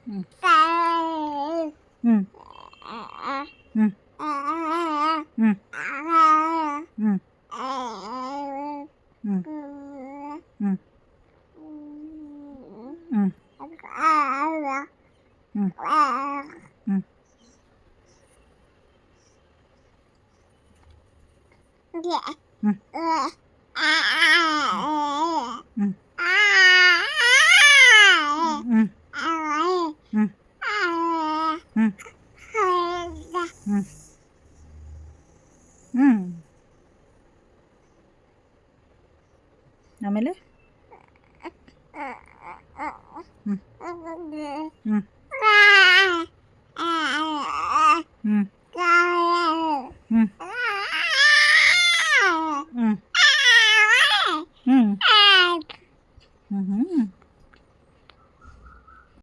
ಹ್ಞೂ ಹ್ಞೂ ಹ್ಞೂ ಹ್ಞೂ ಹ್ಞೂ ಹ್ಞೂ ಹ್ಞೂ ಹ್ಞೂ ಹ್ಞೂ ಹ್ಞೂ ಹ್ಞೂ ಹ್ಞೂ ಹ್ಞೂ ಹ್ಞೂ ಹ್ಞೂ ಹ್ಞೂ ಹ್ಞೂ ಆಮೇಲೆ ಹ್ಞೂ ಹ್ಞೂ